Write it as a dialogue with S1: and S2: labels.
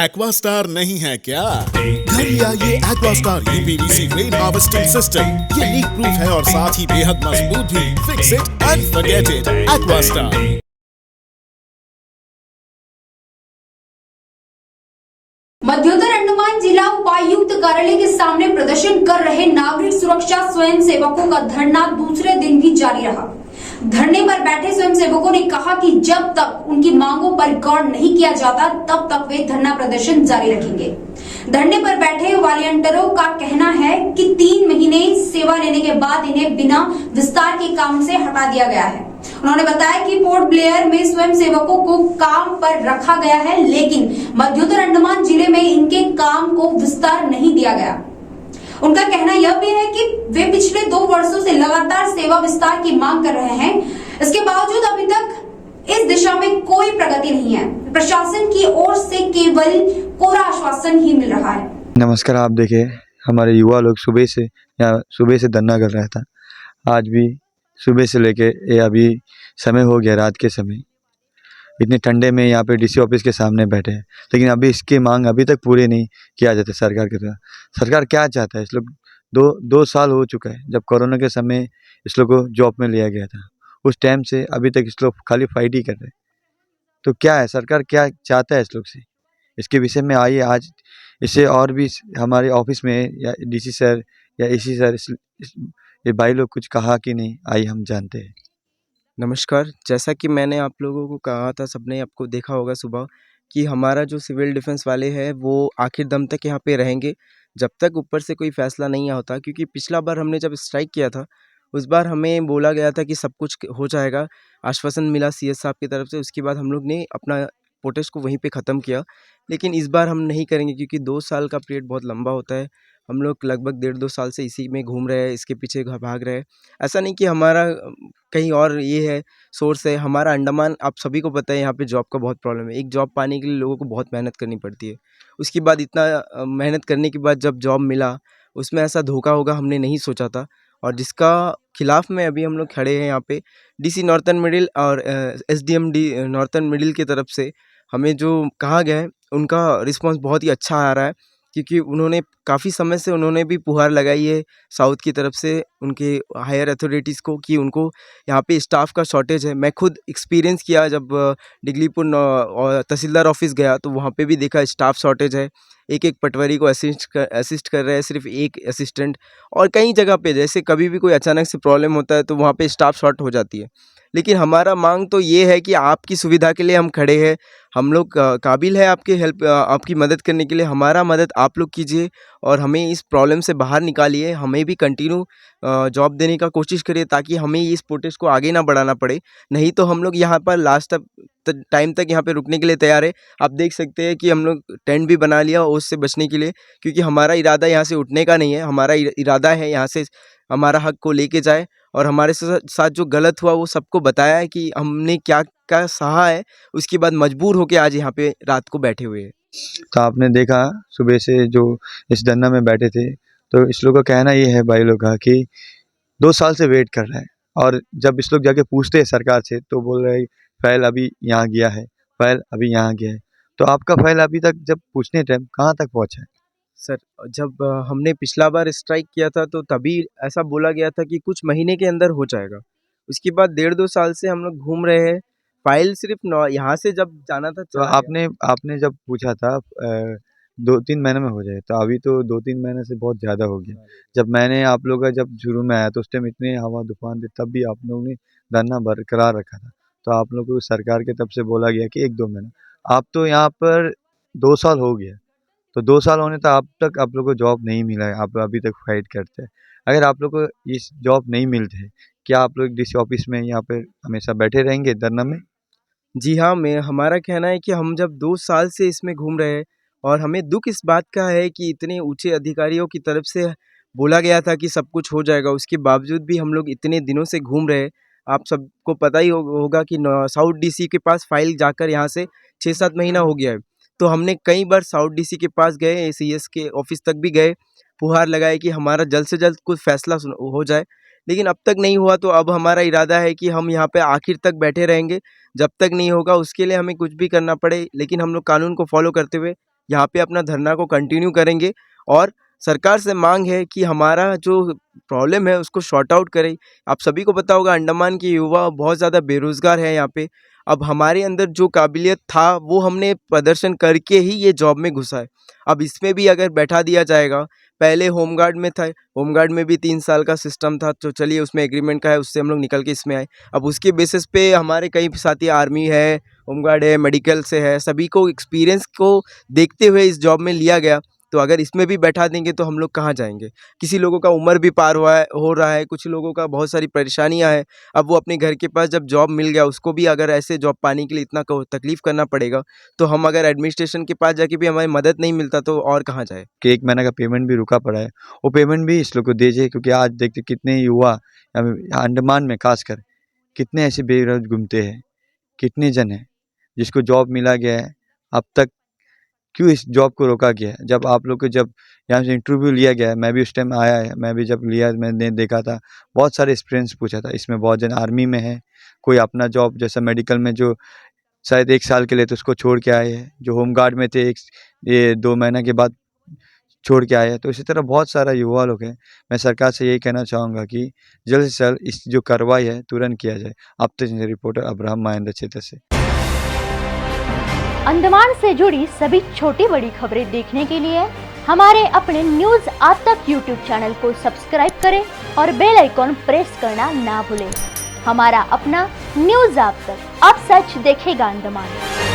S1: Aquastar नहीं है क्या? घर लिया ये Aquastar UPVC rain harvesting system. ये लीक प्रूफ है और साथ ही बेहद मजबूत भी। Fix it and forget it. Aquastar.
S2: मध्योत्तर अंडमान जिला उपायुक्त कार्यालय के सामने प्रदर्शन कर रहे नागरिक सुरक्षा स्वयं सेवकों का धरना दूसरे दिन भी जारी रहा। धरने पर बैठे स्वयंसेवकों ने कहा कि जब तक उनकी मांगों पर गौर नहीं किया जाता तब तक वे धरना प्रदर्शन जारी रखेंगे। धरने पर बैठे वॉलंटियरों का कहना है कि 3 महीने सेवा लेने के बाद इन्हें बिना विस्तार के काम से हटा दिया गया है। उन्होंने बताया कि पोर्ट ब्लेयर में स्वयंसेवकों को काम पर रखा गया है, लेकिन मध्योत्तर अंडमान जिले में इनके काम को विस्तार नहीं दिया गया। उनका कहना यह भी है कि वे पिछले 2 वर्षों से लगातार सेवा विस्तार की मांग कर रहे हैं। इसके बावजूद अभी तक इस दिशा में कोई प्रगति नहीं है। प्रशासन की ओर से केवल कोरा आश्वासन ही मिल रहा है।
S3: नमस्कार, आप देखिए हमारे युवा लोग सुबह से धरना कर रहा था। आज भी सुबह से लेके ये अभी समय हो गया, रात के समय इतने ठंडे में यहाँ पे डीसी ऑफिस के सामने बैठे हैं, लेकिन अभी इसकी मांग अभी तक पूरी नहीं किया जाता सरकार के द्वारा। सरकार क्या चाहता है? इस लोग दो साल हो चुका है जब कोरोना के समय इस लोग को जॉब में लिया गया था। उस टाइम से अभी तक इस लोग खाली फाइट ही कर रहे हैं। तो क्या है, सरकार क्या चाहता है इस लोग से? इसके विषय में आइए आज इससे और भी हमारे ऑफिस में या डीसी सर या एसी सर ये भाई लोग कुछ कहा कि नहीं, आइए हम जानते हैं।
S4: नमस्कार, जैसा कि मैंने आप लोगों को कहा था, सबने आपको देखा होगा सुबह कि हमारा जो सिविल डिफेंस वाले हैं वो आखिर दम तक यहाँ पे रहेंगे जब तक ऊपर से कोई फैसला नहीं होता। क्योंकि पिछला बार हमने जब स्ट्राइक किया था उस बार हमें बोला गया था कि सब कुछ हो जाएगा, आश्वासन मिला सीएस साहब की तरफ से। उसके बाद हम लोग ने अपना प्रोटेस्ट को वहीं पे ख़त्म किया। लेकिन इस बार हम नहीं करेंगे क्योंकि 2 साल का पीरियड बहुत लंबा होता है। हम लोग लगभग 1.5-2 साल से इसी में घूम रहे हैं, इसके पीछे भाग रहे हैं। ऐसा नहीं कि हमारा कहीं और ये है सोर्स है। हमारा अंडमान, आप सभी को पता है, यहाँ पे जॉब का बहुत प्रॉब्लम है। एक जॉब पाने के लिए लोगों को बहुत मेहनत करनी पड़ती है। उसके बाद इतना मेहनत करने के बाद जब जॉब मिला उसमें ऐसा धोखा होगा हमने नहीं सोचा था, और जिसका खिलाफ में अभी हम लोग खड़े हैं यहाँ पे। डीसी नॉर्थर्न मिडिल और एसडीएम नॉर्थर्न मिडिल की तरफ से हमें जो कहा गया है उनका रिस्पांस बहुत ही अच्छा आ रहा है, क्योंकि उन्होंने काफ़ी समय से उन्होंने भी पुहार लगाई है साउथ की तरफ से उनके हायर अथॉरिटीज़ को कि उनको यहाँ पे स्टाफ का शॉर्टेज है। मैं खुद एक्सपीरियंस किया जब डिगलीपुर तहसीलदार ऑफिस गया तो वहाँ पे भी देखा स्टाफ शॉर्टेज है। एक पटवारी को असिस्ट कर रहे हैं सिर्फ एक असिस्टेंट, और कई जगह पे जैसे कभी भी कोई अचानक से प्रॉब्लम होता है तो वहाँ पे स्टाफ शॉर्ट हो जाती है। लेकिन हमारा मांग तो ये है कि आपकी सुविधा के लिए हम खड़े हैं। हम लोग काबिल है आपके हेल्प, आपकी मदद करने के लिए। हमारा मदद आप लोग कीजिए और हमें इस प्रॉब्लम से बाहर निकालिए। हमें भी कंटिन्यू जॉब देने का कोशिश करिए ताकि हमें इस प्रोटेस्ट को आगे ना बढ़ाना पड़े। नहीं तो हम लोग यहाँ पर लास्ट टाइम तक यहाँ पे रुकने के लिए तैयार है। आप देख सकते हैं कि हम लोग टेंट भी बना लिया ओस से बचने के लिए, क्योंकि हमारा इरादा यहाँ से उठने का नहीं है। हमारा इरादा है यहाँ से हमारा हक को लेके जाए, और हमारे साथ जो गलत हुआ वो सबको बताया है कि हमने क्या क्या सहा है। उसके बाद मजबूर होके आज यहाँ पे रात को बैठे हुए हैं।
S3: तो आपने देखा सुबह से जो इस धरना में बैठे थे, तो इस लोग का कहना ये है भाई लोग का कि 2 साल से वेट कर रहे हैं, और जब इस लोग जाके पूछते हैं सरकार से तो बोल रहे हैं फाइल अभी यहाँ गया है, फाइल अभी यहाँ गया है। तो आपका फाइल अभी तक जब पूछने टाइम कहाँ तक पहुँचा है?
S4: सर, जब हमने पिछला बार स्ट्राइक किया था तो तभी ऐसा बोला गया था कि कुछ महीने के अंदर हो जाएगा। उसके बाद 1.5-2 साल से हम लोग घूम रहे हैं। फाइल सिर्फ यहाँ से जब जाना था
S3: तो आपने जब पूछा था 2-3 महीने में हो जाए, तो अभी तो 2-3 महीने से बहुत ज़्यादा हो गया। जब मैंने आप लोग का जब शुरू में आया तो उस टाइम इतने हवा तूफान थे, तब भी आप लोगों ने धरना बरकरार रखा था। तो आप लोगों को सरकार की तरफ से बोला गया कि 1-2 महीना। आप तो यहाँ पर 2 साल हो गया, तो 2 साल होने तक अब तक आप लोग को जॉब नहीं मिला है, आप अभी तक फाइट करते हैं। अगर आप लोग को इस जॉब नहीं मिलते, क्या आप लोग डीसी ऑफिस में यहाँ पर हमेशा बैठे रहेंगे धरना में?
S4: जी हाँ, हमारा कहना है कि हम जब 2 साल से इसमें घूम रहे हैं, और हमें दुख इस बात का है कि इतने ऊँचे अधिकारियों की तरफ से बोला गया था कि सब कुछ हो जाएगा, उसके बावजूद भी हम लोग इतने दिनों से घूम रहे हैं। आप सबको पता ही होगा कि साउथ डीसी के पास फाइल जाकर यहाँ से 6-7 महीना हो गया है। तो हमने कई बार साउथ डीसी के पास गए, सीएस के ऑफिस तक भी गए, गुहार लगाए कि हमारा जल्द से जल्द कुछ फैसला हो जाए। लेकिन अब तक नहीं हुआ। तो अब हमारा इरादा है कि हम यहाँ पे आखिर तक बैठे रहेंगे। जब तक नहीं होगा उसके लिए हमें कुछ भी करना पड़े, लेकिन हम लोग कानून को फॉलो करते हुए यहाँ पे अपना धरना को कंटिन्यू करेंगे और सरकार से मांग है कि हमारा जो प्रॉब्लम है उसको शॉर्ट आउट करें। आप सभी को पता होगा अंडमान के युवा बहुत ज़्यादा बेरोज़गार है यहाँ पे। अब हमारे अंदर जो काबिलियत था वो हमने प्रदर्शन करके ही ये जॉब में घुसा है। अब इसमें भी अगर बैठा दिया जाएगा, पहले होमगार्ड में था, होमगार्ड में भी 3 साल का सिस्टम था, तो चलिए उसमें एग्रीमेंट का है, उससे हम लोग निकल के इसमें आए। अब उसके बेसिस पे हमारे कई साथी आर्मी है, होमगार्ड है, मेडिकल से है, सभी को एक्सपीरियंस को देखते हुए इस जॉब में लिया गया। तो अगर इसमें भी बैठा देंगे तो हम लोग कहाँ जाएंगे? किसी लोगों का उम्र भी पार हो रहा है, कुछ लोगों का बहुत सारी परेशानियां हैं। अब वो अपने घर के पास जब जॉब मिल गया उसको भी अगर ऐसे जॉब पाने के लिए इतना तकलीफ़ करना पड़ेगा, तो हम अगर एडमिनिस्ट्रेशन के पास जाके भी हमारी मदद नहीं मिलता तो और कहाँ जाए?
S3: कि 1 महीने का पेमेंट भी रुका पड़ा है, वो पेमेंट भी इस लोग को दीजिए, क्योंकि आज देखते कितने युवा अंडमान में खासकर कितने ऐसे बेरोजगार घूमते हैं, कितने जन हैं जिसको जॉब मिला गया है, अब तक क्यों इस जॉब को रोका गया है? जब आप लोग को जब यहाँ से इंटरव्यू लिया गया है, मैं भी उस टाइम आया है, मैं भी जब लिया मैंने देखा था, बहुत सारे एक्सपीरियंस पूछा था। इसमें बहुत जन आर्मी में है, कोई अपना जॉब जैसा मेडिकल में जो शायद 1 साल के लिए तो उसको छोड़ के आए हैं, जो होमगार्ड में थे ये 2 महीने के बाद छोड़ के आए हैं। तो इसी तरह बहुत सारा युवा लोग हैं। मैं सरकार से यही कहना चाहूँगा कि जल्द से जल्द इस जो कार्रवाई है तुरंत किया जाए। अब तक रिपोर्टर अब्राहम महेंद्र क्षेत्र से।
S5: अंडमान से जुड़ी सभी छोटी बड़ी खबरें देखने के लिए हमारे अपने न्यूज आज तक यूट्यूब चैनल को सब्सक्राइब करें और बेल आइकॉन प्रेस करना ना भूलें। हमारा अपना न्यूज आज तक, अब सच देखेगा अंडमान।